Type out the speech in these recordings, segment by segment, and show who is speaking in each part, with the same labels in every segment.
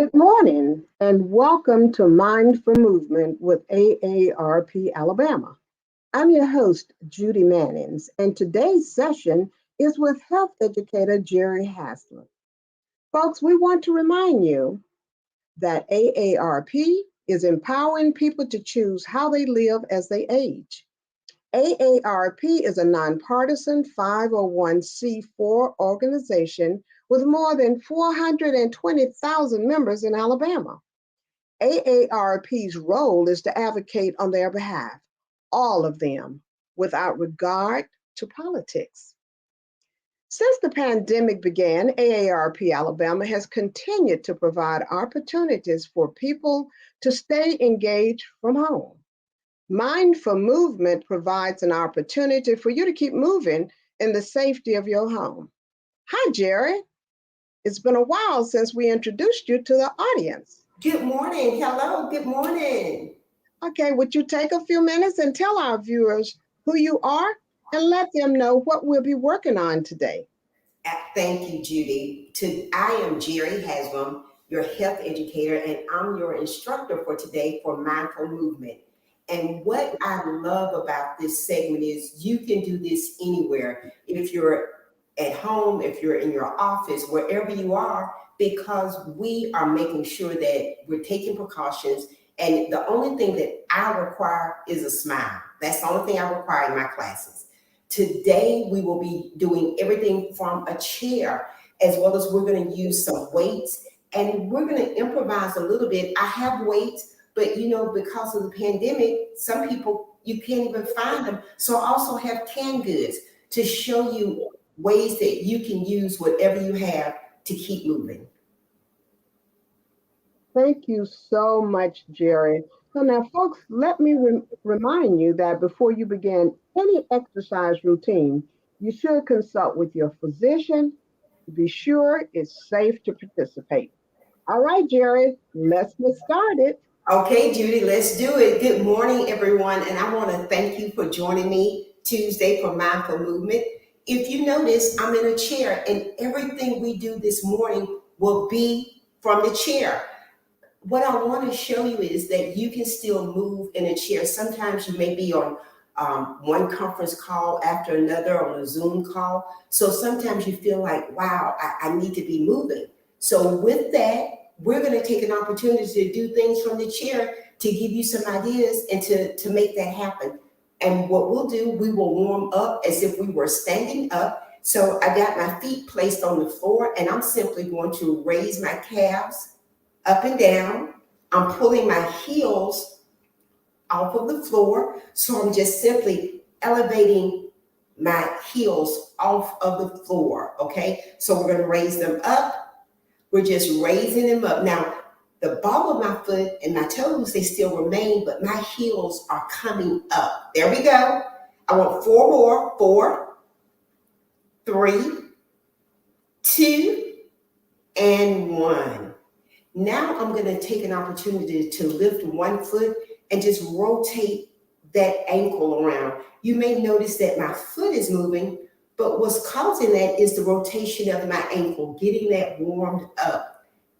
Speaker 1: Good morning and welcome to Mind for Movement with AARP Alabama. I'm your host, Judy Mannings, and today's session is with Health Educator Jerri Haslem. Folks, we want to remind you that AARP is empowering people to choose how they live as they age. AARP is a nonpartisan 501c4 organization with more than 420,000 members in Alabama. AARP's role is to advocate on their behalf, all of them, without regard to politics. Since the pandemic began, AARP Alabama has continued to provide opportunities for people to stay engaged from home. Mindful Movement provides an opportunity for you to keep moving in the safety of your home. Hi, Jerri. It's been a while since we introduced you to the audience.
Speaker 2: Good morning. Hello. Good morning.
Speaker 1: Okay, would you take a few minutes and tell our viewers who you are and let them know what we'll be working on today?
Speaker 2: Thank you, Judy. I am Jerri Haslem, your health educator, and I'm your instructor for today for Mindful Movement. And what I love about this segment is you can do this anywhere. If you're at home, if you're in your office, wherever you are, because we are making sure that we're taking precautions. And the only thing that I require is a smile. That's the only thing I require in my classes. Today, we will be doing everything from a chair, as well as we're going to use some weights, and we're going to improvise a little bit. I have weights, but because of the pandemic, some people, you can't even find them. So I also have canned goods to show you ways that you can use whatever you have to keep moving.
Speaker 1: Thank you so much, Jerri. So now, folks, let me remind you that before you begin any exercise routine, you should consult with your physician to be sure it's safe to participate. All right, Jerri, let's get started.
Speaker 2: Okay, Judy, let's do it. Good morning, everyone. And I want to thank you for joining me Tuesday for Mindful Movement. If you notice, I'm in a chair, and everything we do this morning will be from the chair. What I want to show you is that you can still move in a chair. Sometimes you may be on one conference call after another on a Zoom call. So sometimes you feel like, wow, I need to be moving. So with that, we're going to take an opportunity to do things from the chair to give you some ideas and to make that happen. And what we'll do, we will warm up as if we were standing up. So I got my feet placed on the floor, and I'm simply going to raise my calves up and down. I'm pulling my heels off of the floor. So I'm just simply elevating my heels off of the floor. Okay. So we're going to raise them up. We're just raising them up. Now, the ball of my foot and my toes, they still remain, but my heels are coming up. There we go. I want 4 more. 4, 3, 2, and 1. Now I'm going to take an opportunity to lift one foot and just rotate that ankle around. You may notice that my foot is moving, but what's causing that is the rotation of my ankle, getting that warmed up.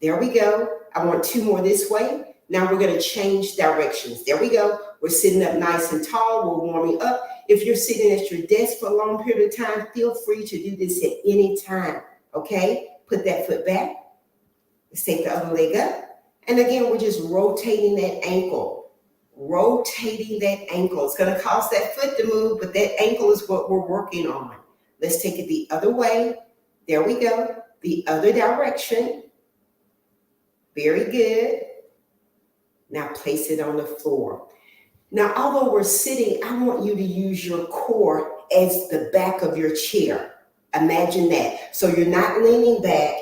Speaker 2: There we go. I want 2 more this way. Now we're going to change directions. There we go. We're sitting up nice and tall. We're warming up. If you're sitting at your desk for a long period of time, feel free to do this at any time. Okay? Put that foot back. Let's take the other leg up. And again, we're just rotating that ankle. Rotating that ankle. It's going to cause that foot to move, but that ankle is what we're working on. Let's take it the other way. There we go. The other direction. Very good. Now place it on the floor. Now, although we're sitting, I want you to use your core as the back of your chair. Imagine that. So you're not leaning back,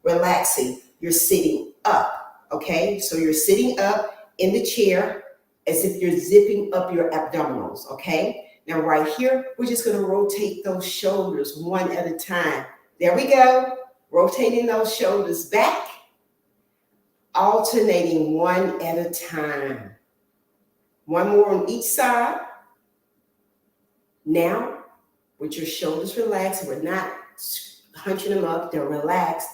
Speaker 2: relaxing. You're sitting up, okay? So you're sitting up in the chair as if you're zipping up your abdominals, okay? Now right here, we're just gonna rotate those shoulders one at a time. There we go. Rotating those shoulders back, alternating one at a time. One more on each side. Now, with your shoulders relaxed, we're not hunching them up, they're relaxed.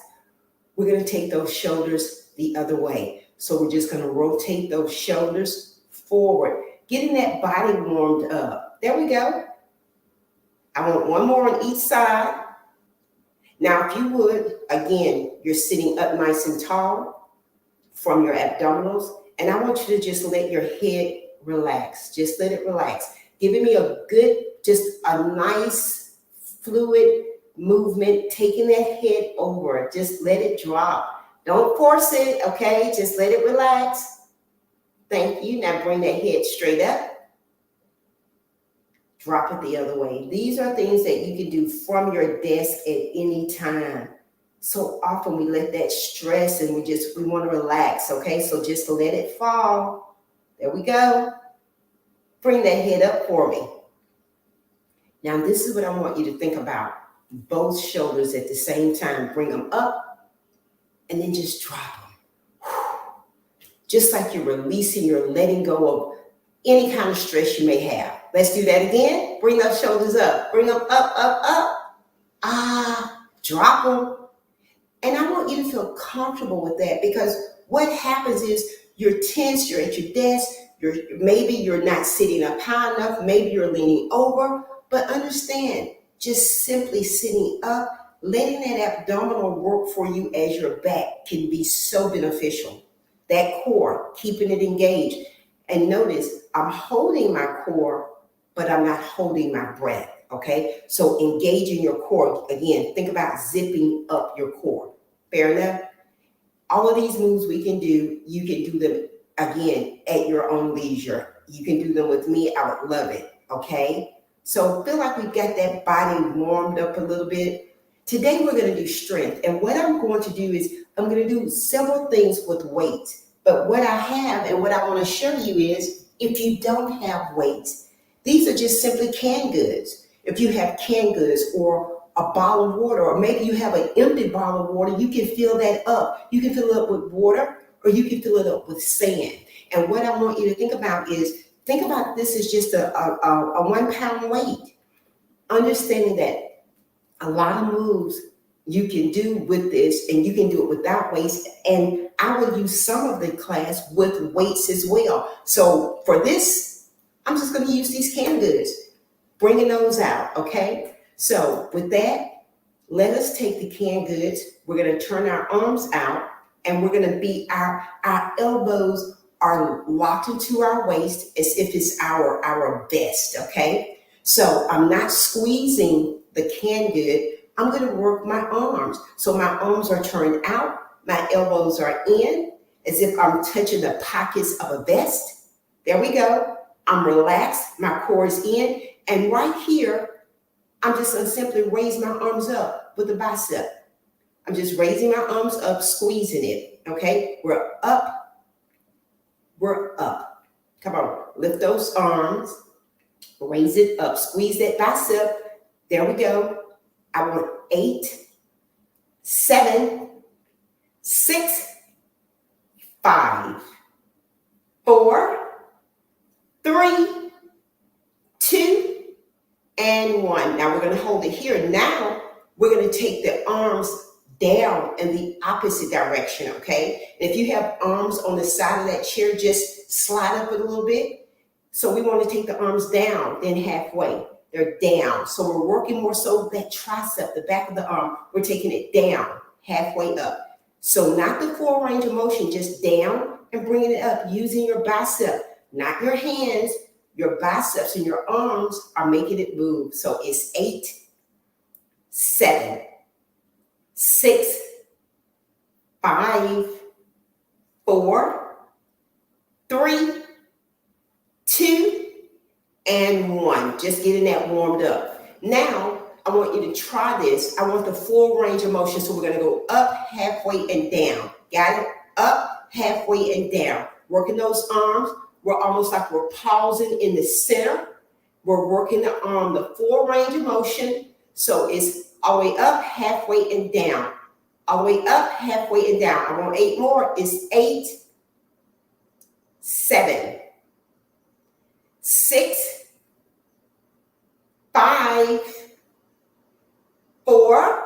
Speaker 2: We're going to take those shoulders the other way. So we're just going to rotate those shoulders forward, getting that body warmed up. There we go. I want one more on each side. Now, if you would, again, you're sitting up nice and tall from your abdominals, and I want you to just let your head relax. Just let it relax. Giving me a good, just a nice fluid movement, taking that head over. Just let it drop. Don't force it, okay? Just let it relax. Thank you. Now bring that head straight up. Drop it the other way. These are things that you can do from your desk at any time. So often we let that stress and we want to relax, okay? So just let it fall. There we go. Bring that head up for me. Now this is what I want you to think about. Both shoulders at the same time. Bring them up and then just drop them. Just like you're releasing, you're letting go of any kind of stress you may have. Let's do that again. Bring those shoulders up. Bring them up. Drop them. And I want you to feel comfortable with that, because what happens is you're tense, you're at your desk, maybe you're not sitting up high enough, maybe you're leaning over, but understand, just simply sitting up, letting that abdominal work for you as your back can be so beneficial. That core, keeping it engaged. And notice, I'm holding my core, but I'm not holding my breath, okay? So engaging your core. Again, think about zipping up your core. Fair enough? All of these moves we can do, you can do them, again, at your own leisure. You can do them with me. I would love it, okay? So feel like we've got that body warmed up a little bit. Today, we're going to do strength. And what I'm going to do is I'm going to do several things with weights. But what I have and what I want to show you is, if you don't have weights, these are just simply canned goods. If you have canned goods or a bottle of water, or maybe you have an empty bottle of water, you can fill that up. You can fill it up with water, or you can fill it up with sand. And what I want you to think about is, think about this as just a 1 pound weight. Understanding that a lot of moves you can do with this, and you can do it without weights. And I will use some of the class with weights as well. So for this, I'm just going to use these canned goods, bringing those out, okay? So with that, let us take the canned goods. We're going to turn our arms out, and we're going to be, our elbows are locked into our waist as if it's our vest, okay? So I'm not squeezing the canned good. I'm going to work my arms. So my arms are turned out, my elbows are in, as if I'm touching the pockets of a vest. There we go. I'm relaxed, my core is in, and right here, I'm just going to simply raise my arms up with the bicep. I'm just raising my arms up, squeezing it, okay? We're up. Come on, lift those arms, raise it up, squeeze that bicep. There we go. I want 8, 7, 6, 5, 4, 3, 2, and 1. Now we're going to hold it here. Now we're going to take the arms down in the opposite direction, okay? And if you have arms on the side of that chair, just slide up a little bit. So we want to take the arms down, then halfway. They're down. So we're working more so that tricep, the back of the arm. We're taking it down, halfway up. So not the full range of motion, just down and bringing it up using your bicep, not your hands. Your biceps and your arms are making it move. So it's 8, 7, 6, 5, 4, 3, 2, and 1. Just getting that warmed up. Now, I want you to try this. I want the full range of motion. So we're going to go up, halfway, and down. Got it? Up, halfway, and down. Working those arms. We're almost like we're pausing in the center. We're working the arm, the full range of motion. So it's all the way up, halfway, and down. All the way up, halfway, and down. I want 8 more. It's 8, 7, 6, 5, 4,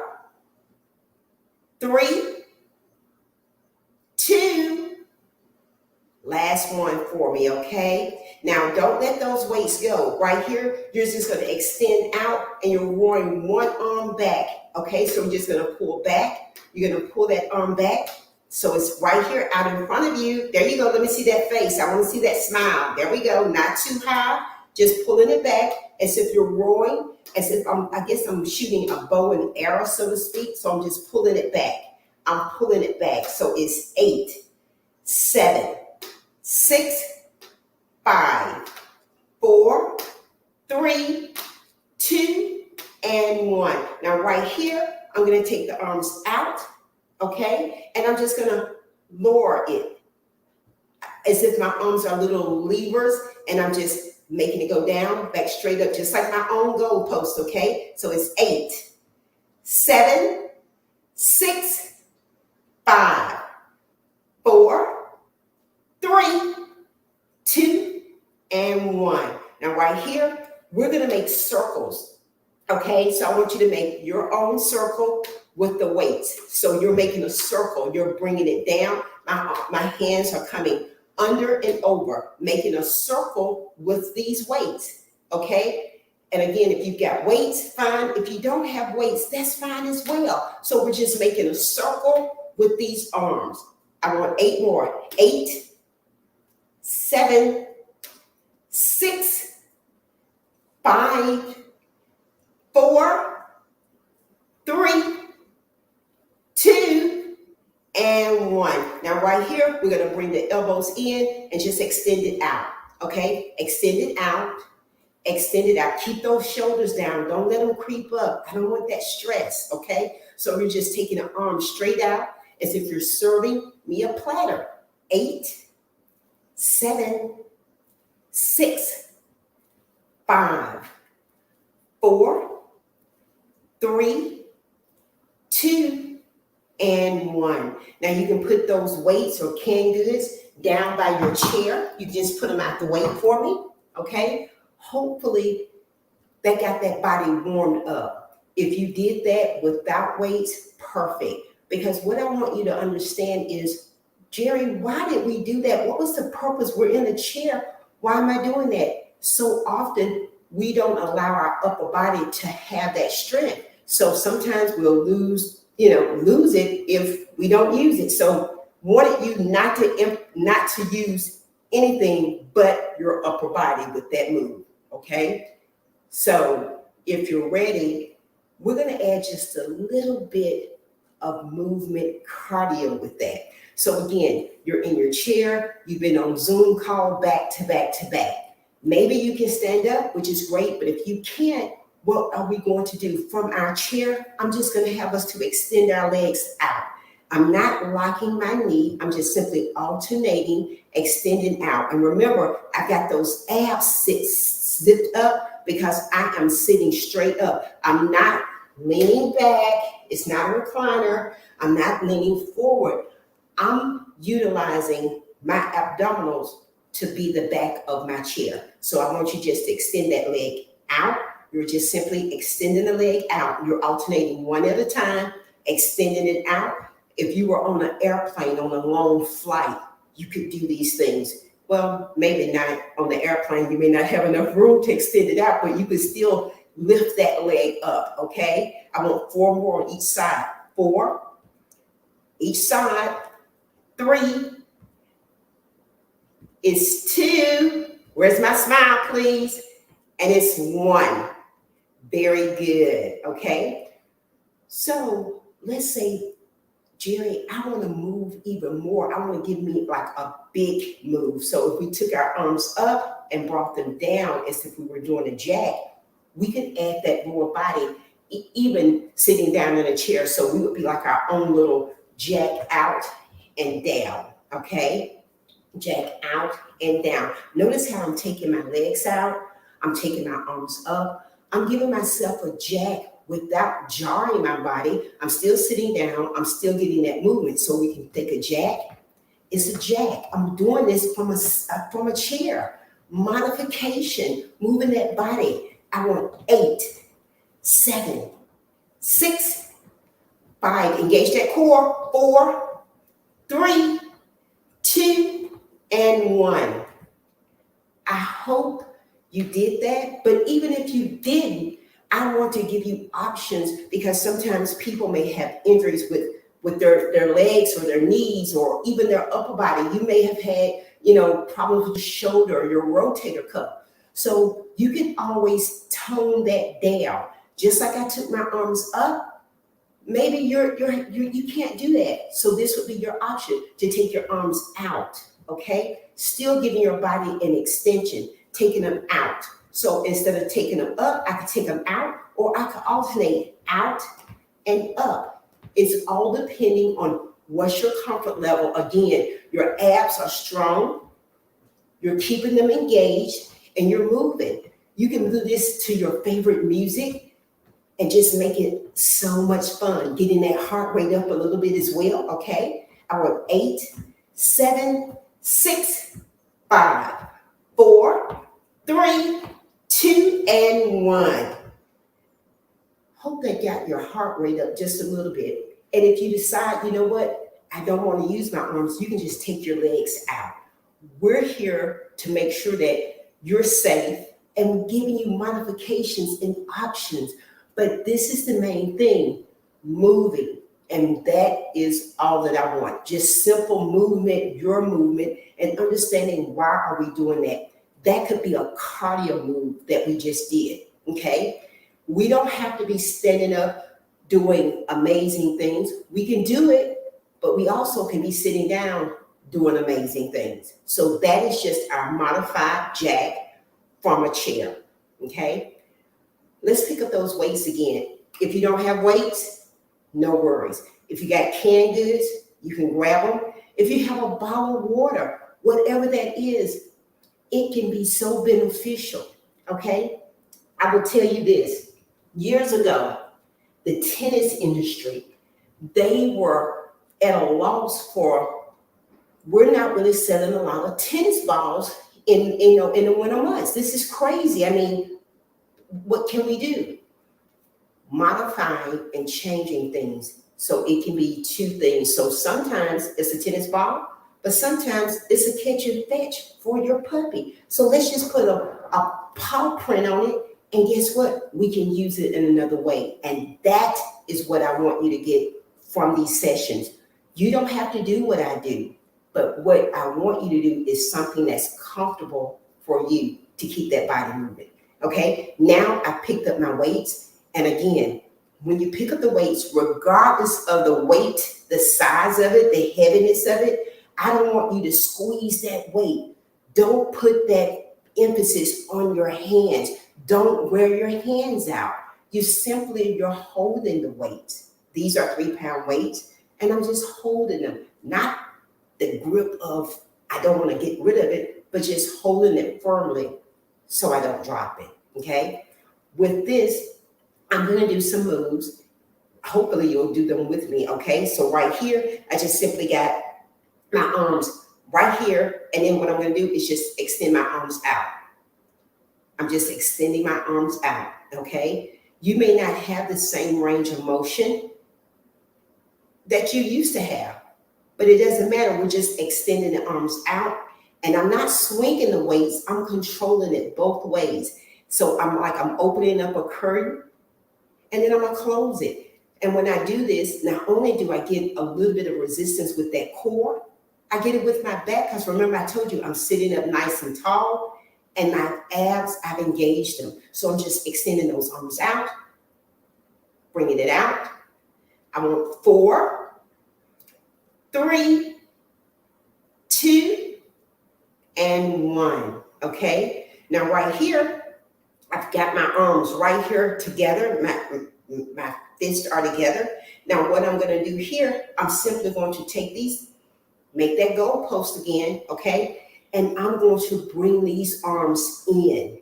Speaker 2: 3, 2, me, okay? Now, don't let those weights go. Right here, you're just going to extend out and you're roaring one arm back, okay? So we're just going to pull back. You're going to pull that arm back. So it's right here out in front of you. There you go. Let me see that face. I want to see that smile. There we go. Not too high. Just pulling it back as if you're roaring, as if I guess I'm shooting a bow and arrow, so to speak. So I'm just pulling it back. I'm pulling it back. So it's 8, 7, 6, 5, 4, 3, 2, and 1. Now right here, I'm going to take the arms out, okay? And I'm just going to lower it as if my arms are little levers, and I'm just making it go down, back straight up, just like my own goalpost, okay? So it's 8, 7, 6, 5, 4, 3, 2, and 1. Now right here, we're gonna make circles, okay? So I want you to make your own circle with the weights. So you're making a circle, you're bringing it down. My hands are coming under and over, making a circle with these weights, okay? And again, if you've got weights, fine. If you don't have weights, that's fine as well. So we're just making a circle with these arms. I want 8 more. 8, 7, 6, 5, 4, 3, 2, and 1. Now right here, we're going to bring the elbows in and just extend it out, okay? Extend it out, extend it out. Keep those shoulders down. Don't let them creep up. I don't want that stress, okay? So we're just taking an arm straight out as if you're serving me a platter. 8, 7, 6, 5, 4, 3, 2, and 1. Now you can put those weights or canned goods down by your chair. You just put them out the way for me, okay? Hopefully that got that body warmed up. If you did that without weights, perfect. Because what I want you to understand is, Jerri, why did we do that? What was the purpose? We're in a chair. Why am I doing that? So often we don't allow our upper body to have that strength. So sometimes we'll lose it if we don't use it. So wanted you not to use anything but your upper body with that move, okay? So if you're ready, we're going to add just a little bit of movement cardio with that. So again, you're in your chair, you've been on Zoom call back to back to back. Maybe you can stand up, which is great, but if you can't, what are we going to do? From our chair, I'm just going to have us to extend our legs out. I'm not locking my knee. I'm just simply alternating, extending out. And remember, I got those abs zipped up because I am sitting straight up. I'm not leaning back. It's not a recliner. I'm not leaning forward. I'm utilizing my abdominals to be the back of my chair. So I want you just to extend that leg out. You're just simply extending the leg out. You're alternating one at a time, extending it out. If you were on an airplane on a long flight, you could do these things. Well, maybe not on the airplane. You may not have enough room to extend it out, but you could still lift that leg up, okay? I want 4 more on each side. 4, each side. 3, it's 2. Where's my smile, please? And it's 1. Very good, okay? So let's say, Jerri, I want to move even more. I want to give me like a big move. So if we took our arms up and brought them down as if we were doing a jack, we could add that lower body, even sitting down in a chair. So we would be like our own little jack out and down, okay? Jack out and down. Notice how I'm taking my legs out. I'm taking my arms up. I'm giving myself a jack without jarring my body. I'm still sitting down. I'm still getting that movement. So we can take a jack. It's a jack. I'm doing this from a chair. Modification, moving that body. I want 8, 7, 6, 5. Engage that core. 4, 3, 2, and 1. I hope you did that. But even if you didn't, I want to give you options, because sometimes people may have injuries with their legs or their knees or even their upper body. You may have had, problems with your shoulder or your rotator cuff. So you can always tone that down. Just like I took my arms up, maybe you can't do that. So this would be your option, to take your arms out, okay? Still giving your body an extension, taking them out. So instead of taking them up, I could take them out, or I could alternate out and up. It's all depending on what's your comfort level. Again, your abs are strong, you're keeping them engaged, and you're moving. You can do this to your favorite music and just make it so much fun, getting that heart rate up a little bit as well, okay? I want 8, 7, 6, 5, 4, 3, 2, and 1. Hope that got your heart rate up just a little bit. And if you decide, you know what, I don't want to use my arms, you can just take your legs out. We're here to make sure that you're safe, and we're giving you modifications and options. But this is the main thing, moving. And that is all that I want. Just simple movement, your movement, and understanding why are we doing that. That could be a cardio move that we just did, okay? We don't have to be standing up doing amazing things. We can do it, but we also can be sitting down doing amazing things. So that is just our modified jack from a chair, okay? Let's pick up those weights again. If you don't have weights, no worries. If you got canned goods, you can grab them. If you have a bottle of water, whatever that is, it can be so beneficial, okay? I will tell you this. Years ago, the tennis industry, they were at a loss for, we're not really selling a lot of tennis balls in the winter months. This is crazy. I mean, what can we do? Modifying and changing things so it can be two things. So sometimes it's a tennis ball, but sometimes it's a catch and fetch for your puppy. So let's just put a paw print on it, and guess what? We can use it in another way. And that is what I want you to get from these sessions. You don't have to do what I do, but what I want you to do is something that's comfortable for you to keep that body moving. Okay, now I picked up my weights. And again, when you pick up the weights, regardless of the weight, the size of it, the heaviness of it, I don't want you to squeeze that weight. Don't put that emphasis on your hands. Don't wear your hands out. You're holding the weight. These are 3-pound weights, and I'm just holding them. Not the grip of, I don't want to get rid of it, but just holding it firmly so I don't drop it, okay? With this, I'm going to do some moves. Hopefully you'll do them with me, okay? So right here, I just simply got my arms right here, and then what I'm going to do is just extend my arms out. I'm just extending my arms out, okay? You may not have the same range of motion that you used to have, but it doesn't matter. We're just extending the arms out, and I'm not swinging the weights. I'm controlling it both ways. So I'm opening up a curtain, and then I'm gonna close it. And when I do this, not only do I get a little bit of resistance with that core, I get it with my back, because remember I told you I'm sitting up nice and tall, and my abs, I've engaged them. So I'm just extending those arms out, bringing it out. I want 4, 3, 2, and 1, okay? Now right here, I've got my arms right here together. My fists are together. Now what I'm going to do here, I'm simply going to take these, make that goalpost again, okay? And I'm going to bring these arms in,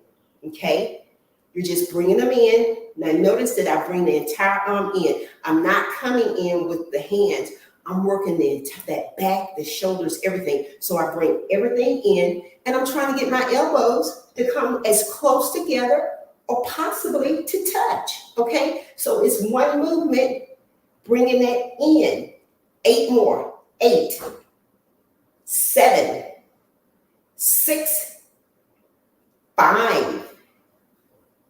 Speaker 2: okay? You're just bringing them in. Now notice that I bring the entire arm in. I'm not coming in with the hands. I'm working that back, the shoulders, everything. So I bring everything in, and I'm trying to get my elbows to come as close together or possibly to touch, okay? So it's one movement, bringing that in. 8 more. 8, 7, 6, 5,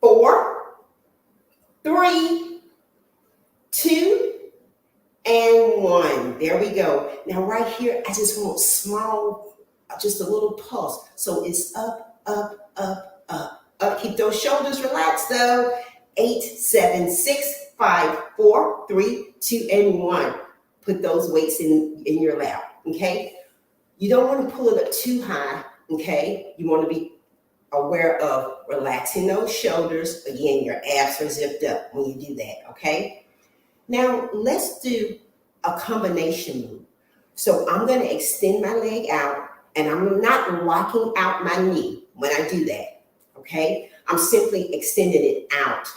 Speaker 2: 4, 3, 2, and 1. There we go. Now right here, I just want small, just a little pulse. So it's up, up, up, up, up. Keep those shoulders relaxed though. 8, 7, 6, 5, 4, 3, 2, and 1. Put those weights in your lap, okay? You don't want to pull it up too high, okay? You want to be aware of relaxing those shoulders. Again, your abs are zipped up when you do that, okay? Now, let's do a combination move. So I'm going to extend my leg out, and I'm not locking out my knee when I do that, okay? I'm simply extending it out.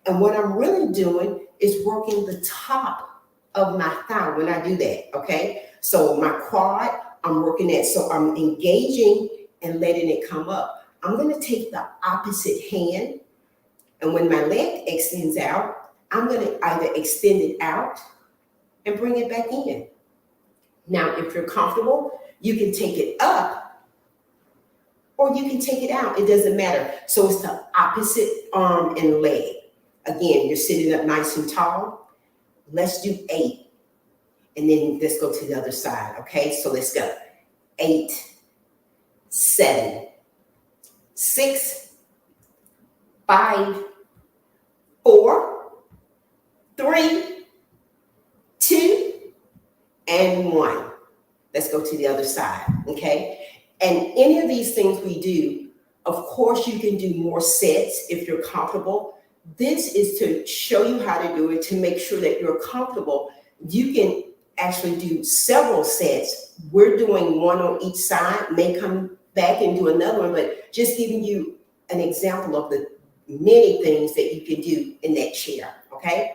Speaker 2: And what I'm really doing is working the top of my thigh when I do that, okay? So my quad, I'm working that. So I'm engaging and letting it come up. I'm going to take the opposite hand, and when my leg extends out, I'm going to either extend it out and bring it back in. Now, if you're comfortable, you can take it up or you can take it out. It doesn't matter. So it's the opposite arm and leg. Again, you're sitting up nice and tall. Let's do 8. And then let's go to the other side, okay? So let's go. 8, 7, 6, 5, 4, 3, 2, and 1. Let's go to the other side, okay? And any of these things we do, of course, you can do more sets if you're comfortable. This is to show you how to do it, to make sure that you're comfortable. You can actually do several sets. We're doing one on each side, may come back and do another one, but just giving you an example of the many things that you can do in that chair, okay?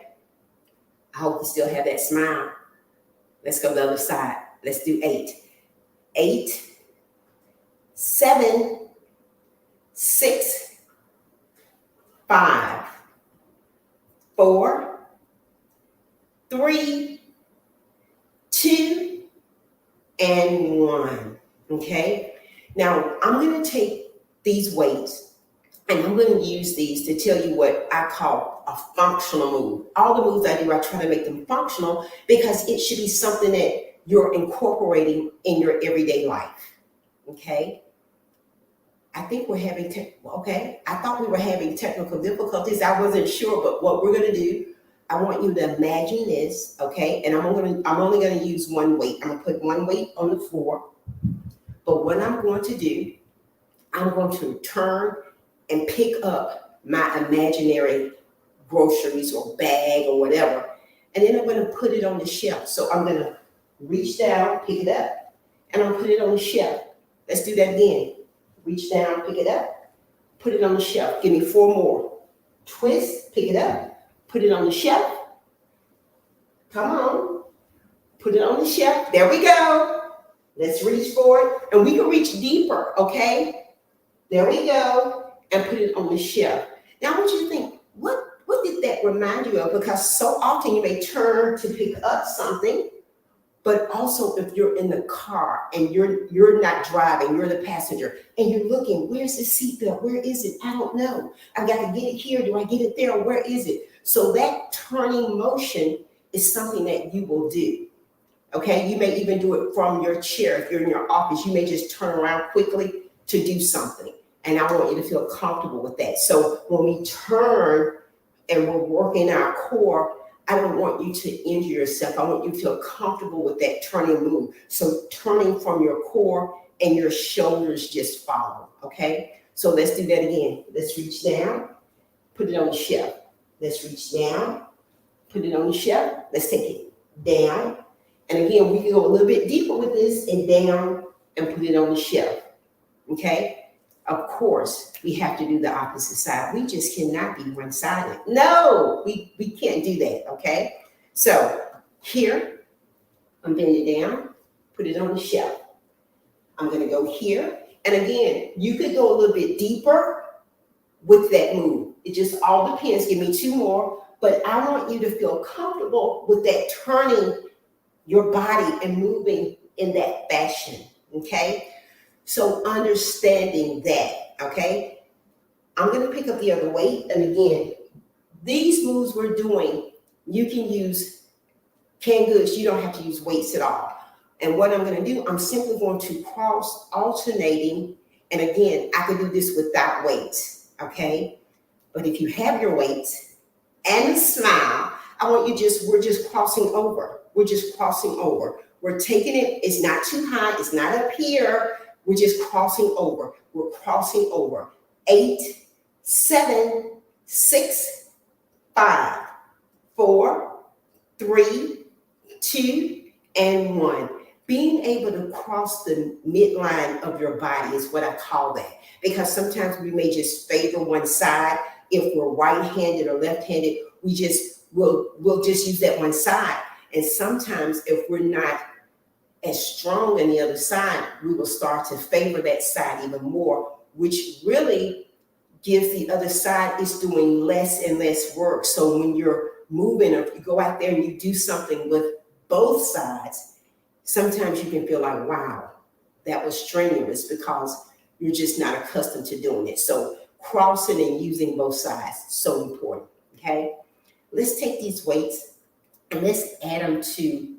Speaker 2: I hope you still have that smile. Let's go to the other side. Let's do 8. 8, 7, 6, 5, 4, 3, 2, and 1, okay? Now, I'm going to take these weights and I'm going to use these to tell you what I call a functional move. All the moves I do, I try to make them functional because it should be something that you're incorporating in your everyday life, okay? I think we're having, I thought we were having technical difficulties. I wasn't sure, but what we're going to do, I want you to imagine this, okay? And I'm only going to use one weight. I'm going to put one weight on the floor. But what I'm going to do, I'm going to turn and pick up my imaginary groceries or bag or whatever, and then I'm going to put it on the shelf. So I'm going to reach down, pick it up, and I'll put it on the shelf. Let's do that again. Reach down, pick it up, put it on the shelf. Give me 4 more. Twist, pick it up, put it on the shelf. Come on. Put it on the shelf. There we go. Let's reach for it. And we can reach deeper, okay? There we go. And put it on the shelf. Now I want you to think, what did that remind you of? Because so often you may turn to pick up something, but also if you're in the car and you're not driving, you're the passenger, and you're looking, where's the seatbelt? Where is it? I don't know. I got to get it here. Do I get it there? Where is it? So that turning motion is something that you will do. Okay, you may even do it from your chair. If you're in your office, you may just turn around quickly to do something. And I want you to feel comfortable with that. So when we turn and we're working our core, I don't want you to injure yourself. I want you to feel comfortable with that turning move. So turning from your core and your shoulders just follow, okay? So let's do that again. Let's reach down, put it on the shelf. Let's reach down, put it on the shelf. Let's take it down. And again, we can go a little bit deeper with this and down and put it on the shelf, okay? Of course, we have to do the opposite side. We just cannot be one-sided. No, we can't do that, okay? So here, I'm bending down, put it on the shelf. I'm gonna go here. And again, you could go a little bit deeper with that move. It just all depends. Give me 2 more. But I want you to feel comfortable with that turning your body and moving in that fashion, okay? So understanding that, okay? I'm going to pick up the other weight. And again, these moves we're doing, you can use canned goods. You don't have to use weights at all. And what I'm going to do, I'm simply going to cross alternating. And again, I can do this without weights, okay? But if you have your weights and a smile, I want you we're just crossing over. We're just crossing over. We're taking it, it's not too high, it's not up here. We're just crossing over. We're crossing over. 8, 7, 6, 5, 4, 3, 2, and 1. Being able to cross the midline of your body is what I call that. Because sometimes we may just favor one side. If we're right-handed or left-handed, we'll just use that one side. And sometimes if we're not as strong on the other side, we will start to favor that side even more, which really gives the other side is doing less and less work. So when you're moving, or if you go out there and you do something with both sides, sometimes you can feel like, wow, that was strenuous because you're just not accustomed to doing it. So crossing and using both sides, so important, okay? Let's take these weights and let's add them to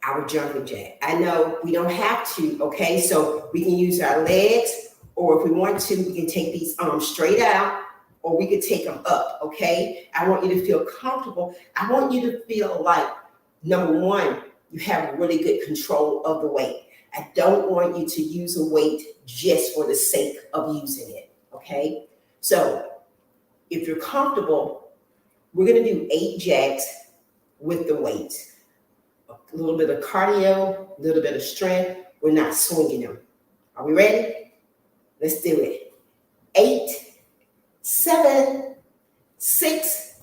Speaker 2: our jumping jack. I know we don't have to, okay? So we can use our legs, or if we want to, we can take these arms straight out, or we could take them up, okay? I want you to feel comfortable. I want you to feel like, number one, you have really good control of the weight. I don't want you to use a weight just for the sake of using it, okay? So if you're comfortable, we're gonna do 8 jacks with the weights. A little bit of cardio, a little bit of strength. We're not swinging them. Are we ready? Let's do it. 8, 7, 6,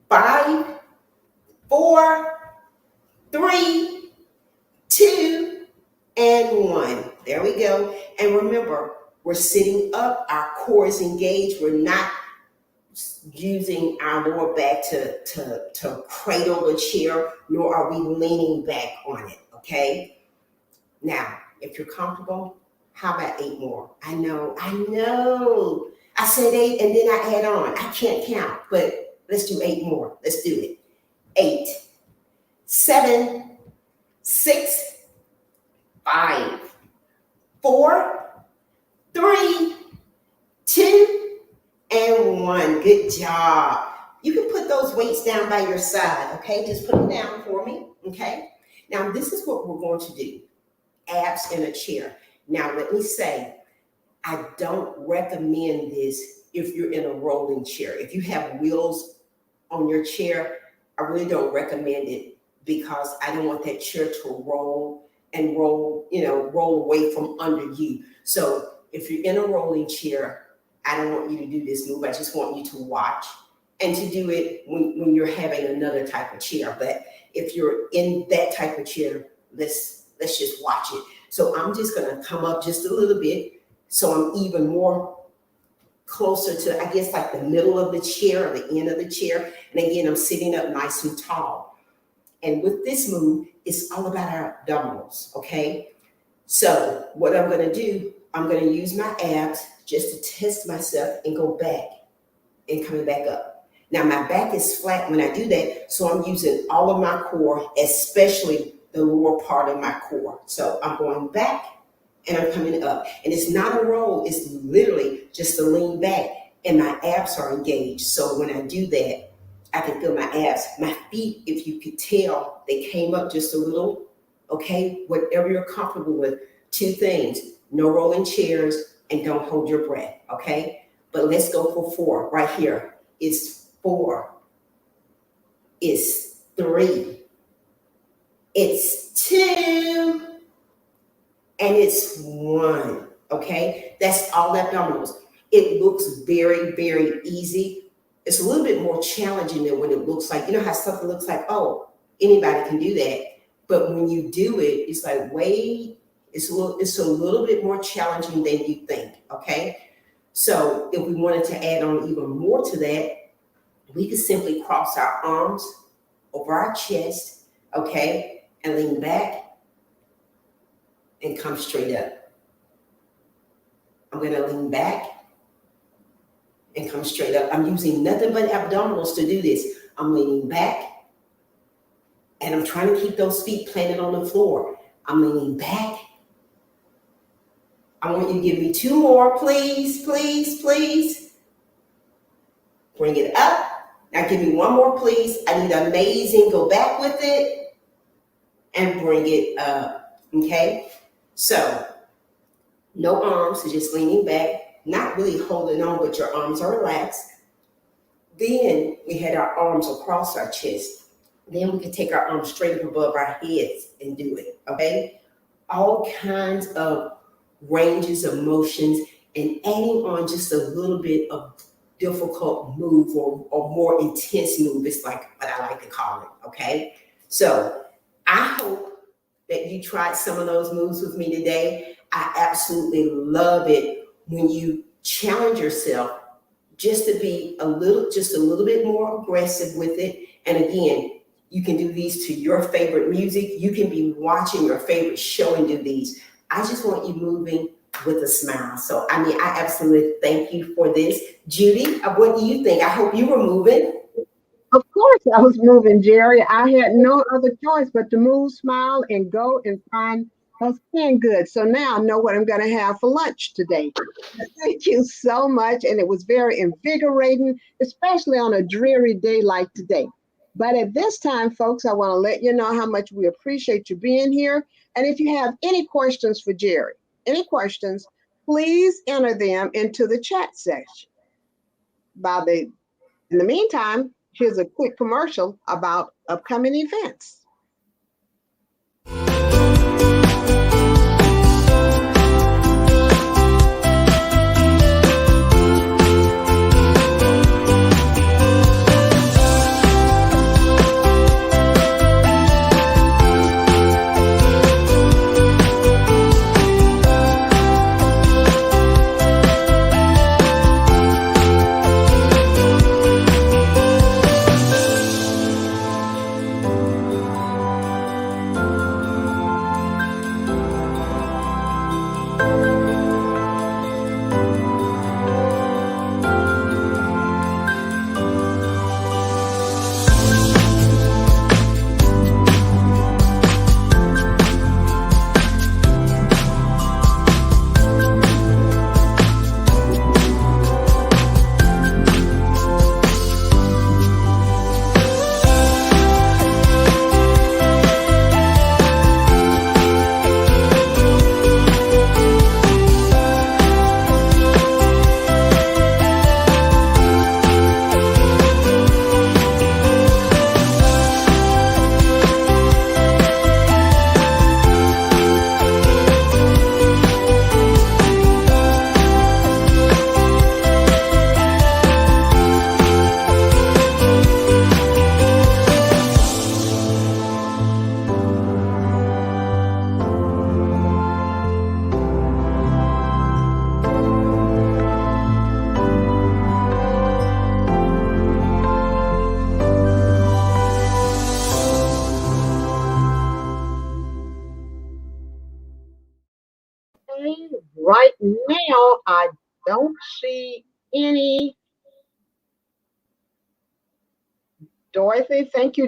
Speaker 2: 5, 4, 3, 2, and 1. There we go. And remember, we're sitting up. Our core is engaged. We're not using our lower back to cradle the chair, nor are we leaning back on it, okay? Now, if you're comfortable, how about 8 more? I know. I said 8 and then I add on. I can't count, but let's do 8 more. Let's do it. 8, 7, 6, 5, 4, 3, 2, and 1. Good job. You can put those weights down by your side, okay? Just put them down for me, okay? Now, this is what we're going to do. Abs in a chair. Now, let me say, I don't recommend this if you're in a rolling chair. If you have wheels on your chair, I really don't recommend it because I don't want that chair to roll away from under you. So if you're in a rolling chair, I don't want you to do this move. I just want you to watch and to do it when you're having another type of chair. But if you're in that type of chair, let's just watch it. So I'm just gonna come up just a little bit so I'm even more closer to, I guess, like the middle of the chair or the end of the chair. And again, I'm sitting up nice and tall. And with this move, it's all about our abdominals, okay? So what I'm gonna do, I'm gonna use my abs just to test myself and go back and coming back up. Now my back is flat when I do that, so I'm using all of my core, especially the lower part of my core. So I'm going back and I'm coming up. And it's not a roll, it's literally just a lean back and my abs are engaged. So when I do that, I can feel my abs. My feet, if you could tell, they came up just a little, okay? Whatever you're comfortable with. 2 things, no rolling chairs and don't hold your breath, okay? But let's go for 4 right here. It's 4, it's 3, it's 2, and it's 1, okay? That's all abdominals. It looks very, very easy. It's a little bit more challenging than when it looks like, you know how something looks like, oh, anybody can do that. But when you do it, it's like, wait, it's a little bit more challenging than you think, okay? So if we wanted to add on even more to that, we could simply cross our arms over our chest, okay? And lean back and come straight up. I'm gonna lean back and come straight up. I'm using nothing but abdominals to do this. I'm leaning back and I'm trying to keep those feet planted on the floor. I'm leaning back. I want you to give me 2 more, please, please, please. Bring it up. Now give me 1 more, please. I need amazing. Go back with it and bring it up, okay? So no arms, so just leaning back, not really holding on, but your arms are relaxed. Then we had our arms across our chest. Then we can take our arms straight up above our heads and do it, okay? All kinds of ranges of motions and adding on just a little bit of difficult move or more intense move. It's like what I like to call it, okay? So I hope that you tried some of those moves with me today. I absolutely love it when you challenge yourself just to be a little bit more aggressive with it. And again, you can do these to your favorite music. You can be watching your favorite show and do these. I just want you moving with a smile. So, I mean, I absolutely thank you for this. Judy, what do you think? I hope you were moving.
Speaker 1: Of course, I was moving, Jerry. I had no other choice but to move, smile, and go and find us canned goods. So now I know what I'm going to have for lunch today. Thank you so much. And it was very invigorating, especially on a dreary day like today. But at this time, folks, I want to let you know how much we appreciate you being here. And if you have any questions for Jerry, any questions, please enter them into the chat section. In the meantime, here's a quick commercial about upcoming events. Right now, I don't see any. Dorothy, thank you.